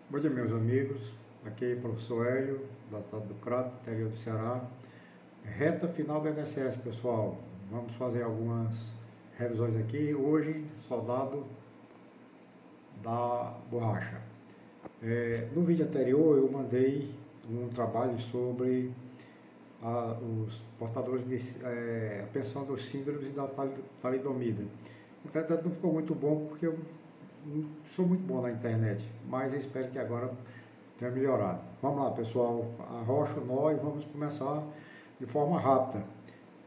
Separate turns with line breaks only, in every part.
Bom dia, meus amigos. Aqui é o professor Hélio, da cidade do Crato, interior do Ceará. Reta final do INSS, pessoal. Vamos fazer algumas revisões aqui. Hoje, soldado da borracha. No vídeo anterior, eu mandei um trabalho sobre os portadores de a pensão dos síndromes e da talidomida. Entretanto, não ficou muito bom porque eu não sou muito bom na internet, mas eu espero que agora tenha melhorado. Vamos lá, pessoal, arrocha o nó e vamos começar de forma rápida.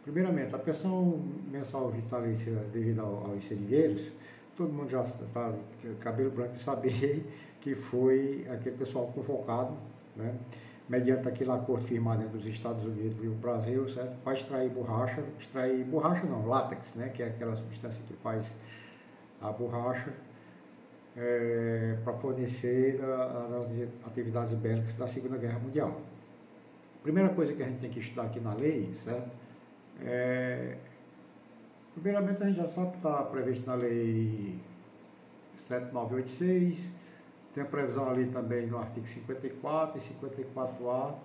Primeiramente, a pensão mensal vitalícia devido aos seringueiros, todo mundo já está cabelo branco de saber que foi aquele pessoal convocado, né, mediante aquele acordo firmado entre os Estados Unidos e o Brasil, certo, para extrair borracha não, látex, né, que é aquela substância que faz a borracha, para fornecer as atividades bélicas da Segunda Guerra Mundial. Primeira coisa que a gente tem que estudar aqui na lei, certo? Primeiramente, a gente já sabe que está previsto na lei 7986, tem a previsão ali também no artigo 54 e 54A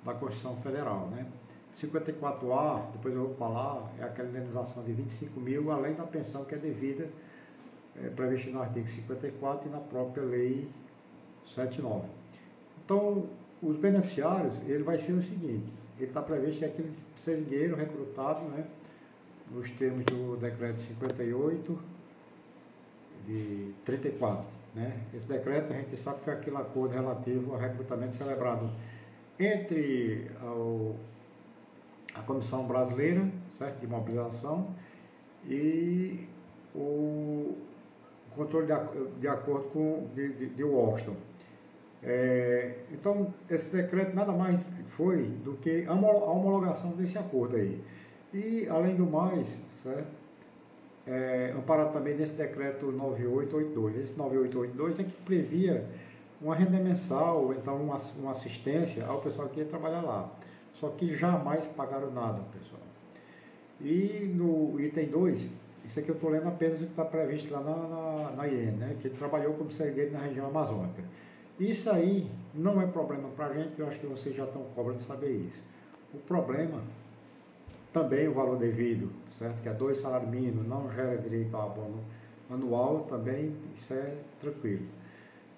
da Constituição Federal, né? 54A, depois eu vou falar, é aquela indenização de 25 mil, além da pensão que é devida, prevista no artigo 54 e na própria lei 79. Então, os beneficiários, ele vai ser o seguinte, ele está previsto que é aquele seringueiro recrutado, né, nos termos do decreto 58 de 34, né? Esse decreto a gente sabe que foi aquele acordo relativo ao recrutamento celebrado entre a Comissão Brasileira, certo, de Mobilização e o controle de acordo com de Washington. Então, esse decreto nada mais foi do que a homologação desse acordo aí. E, além do mais, certo, amparado também nesse decreto 9882. Esse 9882 é que previa uma renda mensal, ou então uma assistência ao pessoal que ia trabalhar lá. Só que jamais pagaram nada, pessoal. E no item 2, isso aqui eu estou lendo apenas o que está previsto lá na IN, né, que ele trabalhou como seringueiro na região amazônica. Isso aí não é problema para a gente, que eu acho que vocês já estão cobrando de saber isso. O problema, também o valor devido, certo? Que é 2 salários mínimos, não gera direito ao abono anual, também isso é tranquilo.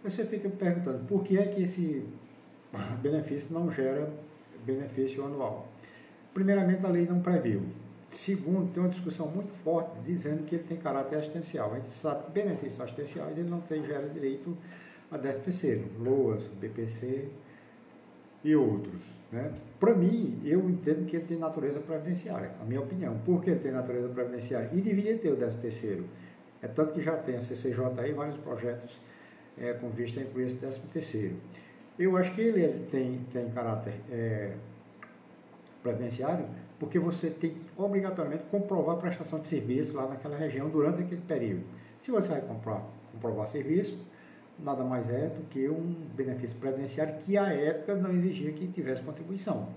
Você fica perguntando, por que é que esse benefício não gera benefício anual? Primeiramente, a lei não previu. Segundo, tem uma discussão muito forte dizendo que ele tem caráter assistencial. A gente sabe que benefícios assistenciais ele não gera direito a 10º, LOAS, BPC e outros, né? Para mim, eu entendo que ele tem natureza previdenciária, a minha opinião. Por que ele tem natureza previdenciária? E deveria ter o 10º. É tanto que já tem a CCJ aí, vários projetos com vista a incluir esse 13º. Eu acho que ele tem caráter previdenciário, porque você tem que obrigatoriamente comprovar a prestação de serviço lá naquela região durante aquele período. Se você vai comprovar serviço, nada mais é do que um benefício previdenciário que à época não exigia que tivesse contribuição,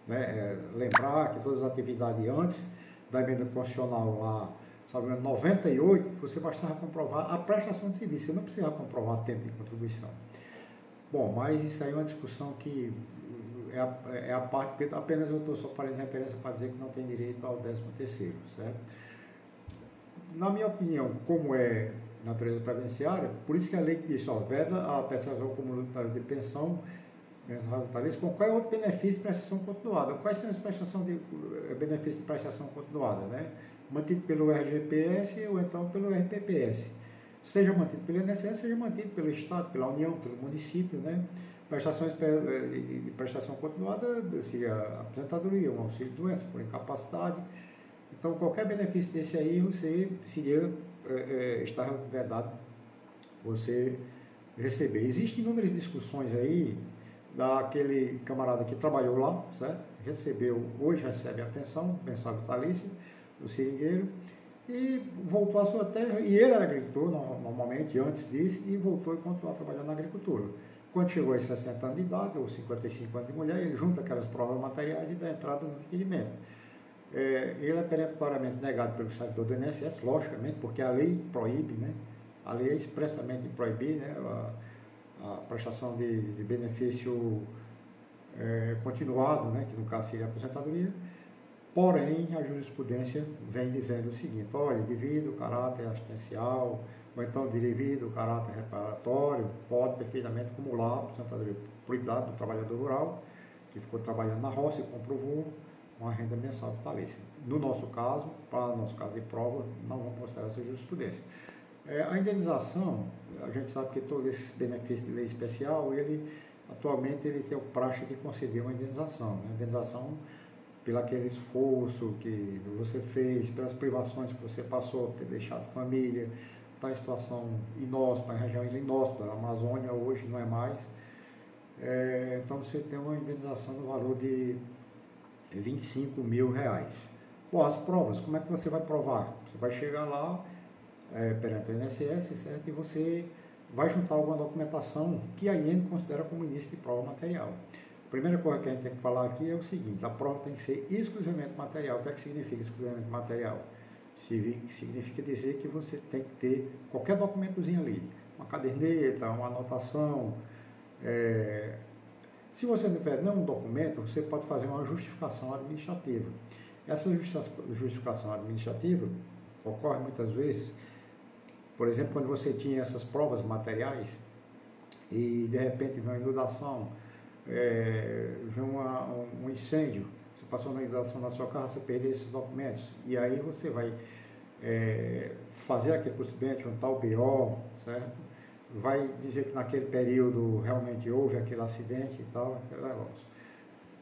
né? Lembrar que todas as atividades antes da emenda constitucional lá, sabe, 98, você bastava comprovar a prestação de serviço, você não precisava comprovar tempo de contribuição. Bom, mas isso aí é uma discussão que é a parte, porque apenas eu estou só fazendo referência para dizer que não tem direito ao 13º, certo? Na minha opinião, como é natureza previdenciária, por isso que a lei diz, ó, veda a prestação comunitária de pensão mensal vitalícia, com qual é outro benefício de prestação continuada? Quais são as benefícios de prestação continuada, né? Mantido pelo RGPS ou então pelo RPPS. Seja mantido pelo INSS, seja mantido pelo Estado, pela União, pelo município, né? Prestações de prestação continuada, seria a aposentadoria, um auxílio de doença por incapacidade. Então, qualquer benefício desse aí, você seria estar vedado você receber. Existem inúmeras discussões aí daquele camarada que trabalhou lá, certo? Hoje recebe a pensão, mensal vitalícia, do seringueiro, e voltou à sua terra, e ele era agricultor normalmente antes disso, e voltou e continuou trabalhando na agricultura. Quando chegou a 60 anos de idade, ou 55 anos de mulher, ele junta aquelas provas materiais e dá entrada no requerimento. Ele é peremptoriamente negado pelo servidor do INSS, logicamente, porque a lei proíbe, né? A lei é expressamente proibir, né, prestação de benefício continuado, né, que no caso seria a aposentadoria. Porém, a jurisprudência vem dizendo o seguinte: olha, devido o caráter assistencial, ou então devido o caráter reparatório, pode perfeitamente acumular a aposentadoria por idade do trabalhador rural, que ficou trabalhando na roça e comprovou uma renda mensal vitalícia. No nosso caso, para o nosso caso de prova, não vamos considerar essa jurisprudência. A indenização, a gente sabe que todos esses benefícios de lei especial, atualmente ele tem o praxe de conceder uma indenização. Né? Indenização pelo aquele esforço que você fez, pelas privações que você passou, ter deixado família, está em situação inóspita, em região inóspita, a Amazônia hoje não é mais. Então você tem uma indenização no valor de R$25 mil. Bom, as provas, como é que você vai provar? Você vai chegar lá perante o INSS, certo? E você vai juntar alguma documentação que a IN considera como início de prova material. A primeira coisa que a gente tem que falar aqui é o seguinte: a prova tem que ser exclusivamente material. O que é que significa exclusivamente material? Significa dizer que você tem que ter qualquer documentozinho ali, uma caderneta, uma anotação. Se você não tiver nenhum documento, você pode fazer uma justificação administrativa. Essa justificação administrativa ocorre muitas vezes, por exemplo, quando você tinha essas provas materiais e de repente vem uma inundação, vem um incêndio, você passou na inundação na sua casa, você perdeu esses documentos, e aí você vai fazer aquele procedimento, juntar o BO, certo? Vai dizer que naquele período realmente houve aquele acidente e tal, aquele negócio.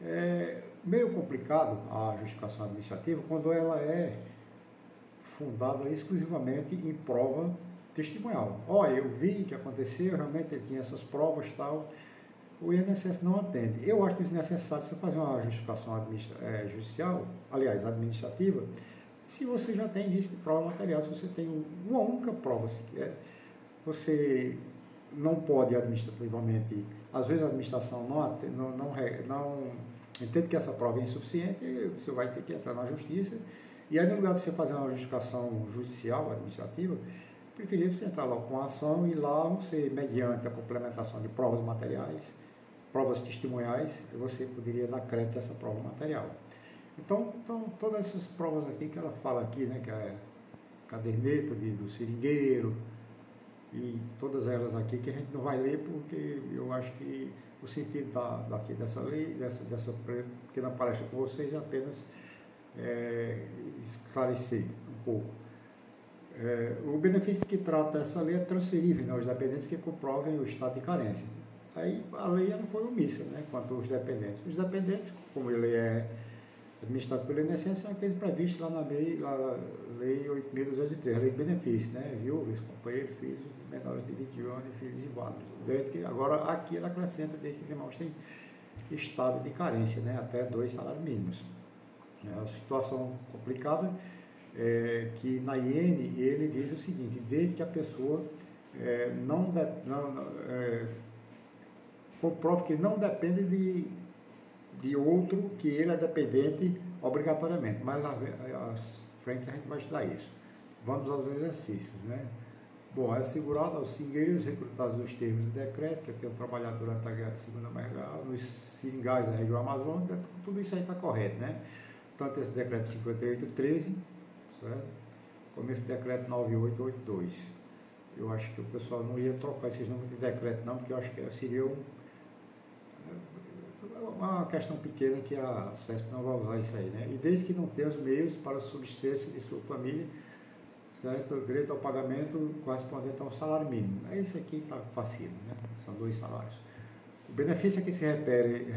É meio complicado a justificação administrativa quando ela é fundada exclusivamente em prova testemunhal. Olha, eu vi que aconteceu, realmente ele tinha essas provas e tal. O INSS não atende. Eu acho desnecessário você fazer uma justificação judicial, aliás, administrativa, se você já tem início de prova material, se você tem uma única prova sequer. Você não pode administrativamente, às vezes a administração não entende que essa prova é insuficiente, você vai ter que entrar na justiça, e aí no lugar de você fazer uma justificação judicial, administrativa, preferia você entrar lá com a ação e lá você, mediante a complementação de provas materiais, provas testemunhais, você poderia dar crédito a essa prova material. Então todas essas provas aqui que ela fala aqui, né, que é a caderneta do seringueiro, e todas elas aqui que a gente não vai ler porque eu acho que o sentido dessa lei, dessa pequena palestra com vocês é apenas esclarecer um pouco. O benefício que trata essa lei é transferível aos dependentes que comprovem o estado de carência. Aí a lei não foi omissa, né, quanto aos dependentes. Os dependentes, como ele é administrado pelo INSS, são aqueles previstos lá na lei 8.203, a lei de benefícios, né, viúvas, companheiros, filhos, menores de 21 anos e filhos inválidos. Desde que, agora aqui ela acrescenta desde que demonstrem estado de carência, né, até 2 salários mínimos. É uma situação complicada, que na IN ele diz o seguinte: desde que a pessoa comprove que não depende de outro, que ele é dependente obrigatoriamente, mas à frente a gente vai estudar isso. Vamos aos exercícios, né? Bom, é assegurado aos seringueiros recrutados nos termos do decreto, que tenham trabalhado durante a Segunda Guerra Mundial, nos seringais da região amazônica, tudo isso aí está correto, né? Tanto esse decreto 5813, certo? Como esse decreto 9882. Eu acho que o pessoal não ia trocar esses números de decreto não, porque eu acho que seria uma questão pequena que a CESP não vai usar isso aí, né? E desde que não tenha os meios para a subsistência de sua família, certo? O direito ao pagamento correspondente a um salário mínimo. Isso aqui está facílimo, né? São 2 salários. O benefício a que se refere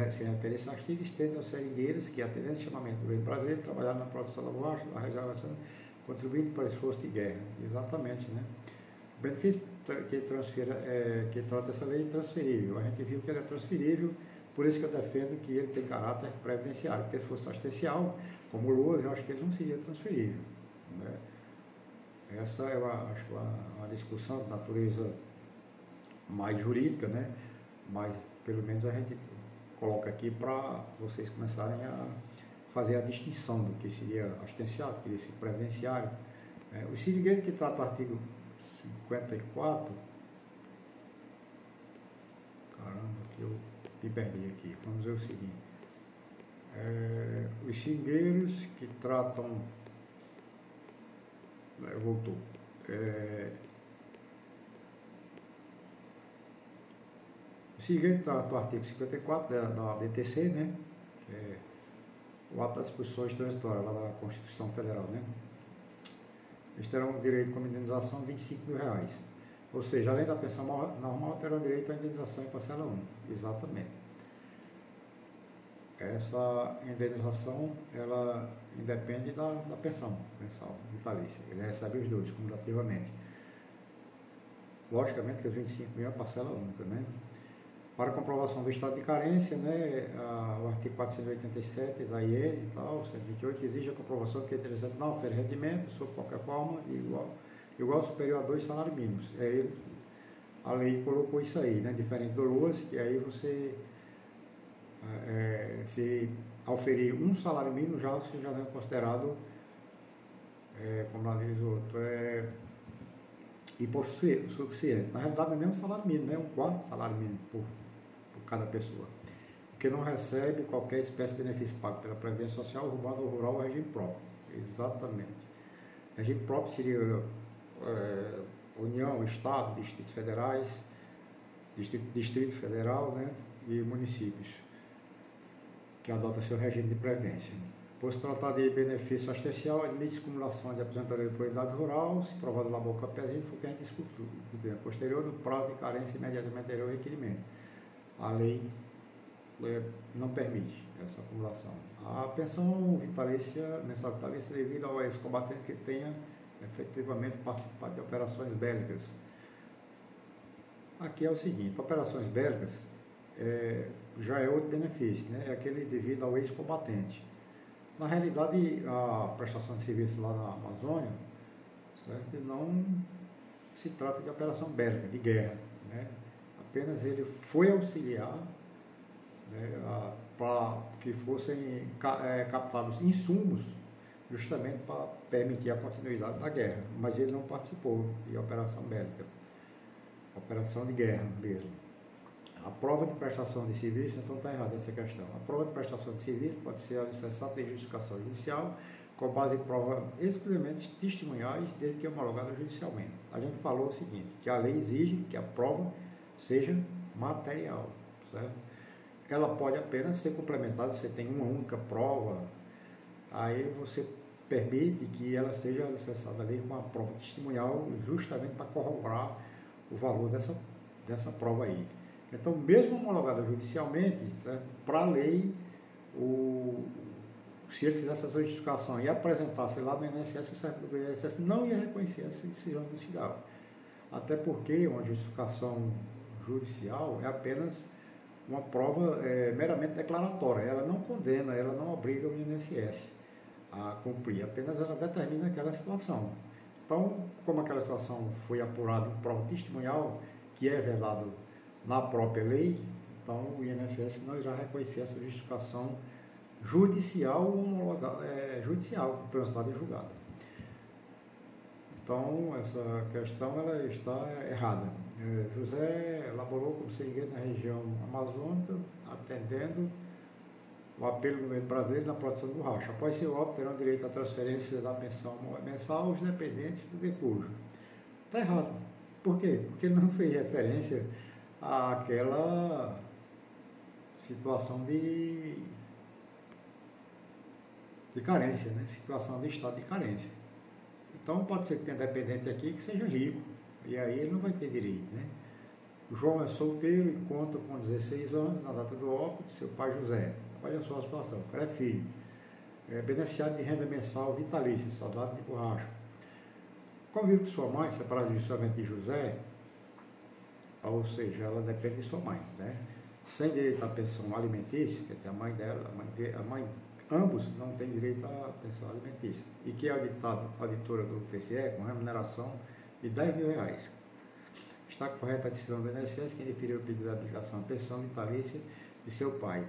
esse artigo estende aos seringueiros que, atendendo ao chamamento do governo brasileiro, trabalharam na produção da borracha, na reservação, contribuindo para o esforço de guerra. Exatamente, né? O benefício que trata essa lei é transferível. A gente viu que ele é transferível, por isso que eu defendo que ele tem caráter previdenciário, porque se fosse assistencial, como o LOAS, eu acho que ele não seria transferível, né? Essa é acho uma discussão de natureza mais jurídica, né? Mas pelo menos a gente coloca aqui para vocês começarem a fazer a distinção do que seria assistencial, do que seria previdenciário. O seringueiro que trata o artigo 54, Eu me perdi aqui. Vamos ver o seguinte. Os seringueiros que tratam... voltou. O seringueiro trata do artigo 54 da DTC, né? Que é o ato das disposições transitórias lá da Constituição Federal, né? Eles terão direito com indenização de R$25.000. Ou seja, além da pensão normal, terão direito à indenização em parcela única. Exatamente. Essa indenização, ela independe da pensão mensal, vitalícia. Ele recebe os dois, cumulativamente. Logicamente que os 25 mil é parcela única, né? Para comprovação do estado de carência, né, o artigo 487 da IEN e tal, 128, exige a comprovação que o interessante não ofere rendimento, sob qualquer forma, igual ou superior a 2 salários mínimos. A lei colocou isso aí, né, diferente do LOAS, que aí você, se oferir um salário mínimo, você já não é considerado, como lá diz o outro, hipossuficiente. Na realidade, não é nem um salário mínimo, é um quarto salário mínimo por cada pessoa, que não recebe qualquer espécie de benefício pago pela Previdência Social, urbana ou rural, ou regime próprio. Exatamente. Regime próprio seria União, Estado, Distritos Federais, Distrito Federal, né, e municípios, que adotam seu regime de previdência. Por se tratar de benefício assistencial, admite-se acumulação de aposentadoria por idade rural, se provado labor campesino, for que a gente discutir posterior, no prazo de carência imediatamente anterior ao requerimento. A lei não permite essa acumulação. A pensão vitalícia, mensal vitalícia, devido ao ex-combatente que tenha efetivamente participado de operações bélicas. Aqui é o seguinte, operações bélicas já é outro benefício, né? É aquele devido ao ex-combatente. Na realidade, a prestação de serviço lá na Amazônia, certo? Não se trata de operação bélica, de guerra, né? Apenas ele foi auxiliar, né, para que fossem captados insumos justamente para permitir a continuidade da guerra, mas ele não participou de operação bélica, operação de guerra mesmo. A prova de prestação de serviço, então está errada essa questão. A prova de prestação de serviço pode ser alicerçada em justificação judicial com base em prova exclusivamente testemunhais, desde que homologada judicialmente. A gente falou o seguinte, que a lei exige que a prova seja material, certo? Ela pode apenas ser complementada, você tem uma única prova, aí você permite que ela seja alicerçada ali com uma prova testemunhal, justamente para corroborar o valor dessa prova aí. Então, mesmo homologada judicialmente, para a lei, se ele fizesse essa justificação e apresentasse lá no INSS, o servidor do INSS não ia reconhecer essa decisão judicial. Até porque uma justificação judicial é apenas uma prova meramente declaratória. Ela não condena, ela não obriga o INSS a cumprir, apenas ela determina aquela situação. Então, como aquela situação foi apurada em prova testemunhal, que é vedado na própria lei, então o INSS não irá reconhecer essa justificação judicial, judicial, transitada e julgada. Então, essa questão ela está errada. José laborou como seringueiro na região amazônica, atendendo o apelo do governo brasileiro na produção de borracha. Após seu óbito, terão direito à transferência da pensão mensal aos dependentes do decurso. Está errado. Por quê? Porque ele não fez referência àquela situação de carência, né? Situação de estado de carência. Então, pode ser que tenha dependente aqui que seja rico, e aí ele não vai ter direito, né? O João é solteiro e conta com 16 anos na data do óbito de seu pai José. Olha só a situação, o cara é filho, beneficiário de renda mensal vitalícia, soldado de borracha. Convive com sua mãe, separado justamente de José, ou seja, ela depende de sua mãe, né? Sem direito à pensão alimentícia, quer dizer, a mãe dela, ambos não têm direito à pensão alimentícia, e que é auditora do TCE com remuneração de R$10.000. Está correta a decisão do INSS que deferiu o pedido de aplicação à pensão vitalícia de seu pai.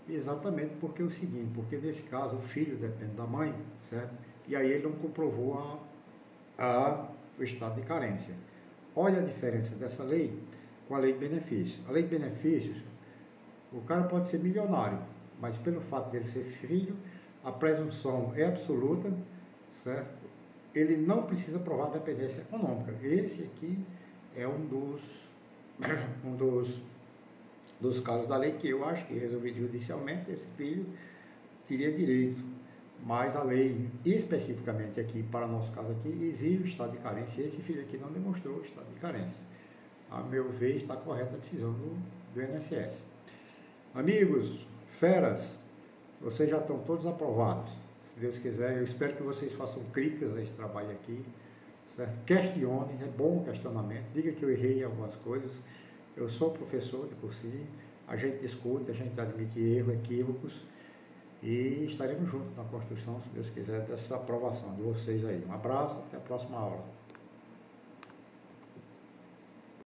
Exatamente porque é o seguinte, porque nesse caso o filho depende da mãe, certo? E aí ele não comprovou o estado de carência. Olha a diferença dessa lei com a lei de benefícios. A lei de benefícios, O cara pode ser milionário, mas pelo fato dele ser filho, a presunção é absoluta, certo? Ele não precisa provar dependência econômica. Esse aqui é um dos casos da lei que eu acho que resolvido judicialmente, esse filho teria direito. Mas a lei, especificamente aqui, para o nosso caso aqui, exige o estado de carência. E esse filho aqui não demonstrou o estado de carência. A meu ver, está correta a decisão do INSS. Amigos, feras, vocês já estão todos aprovados. Se Deus quiser, eu espero que vocês façam críticas a esse trabalho aqui, certo? Questionem, é bom o questionamento, diga que eu errei em algumas coisas. Eu sou professor de cursinho, a gente discute, a gente admite erros, equívocos, e estaremos juntos na construção, se Deus quiser, dessa aprovação de vocês aí. Um abraço, até a próxima aula.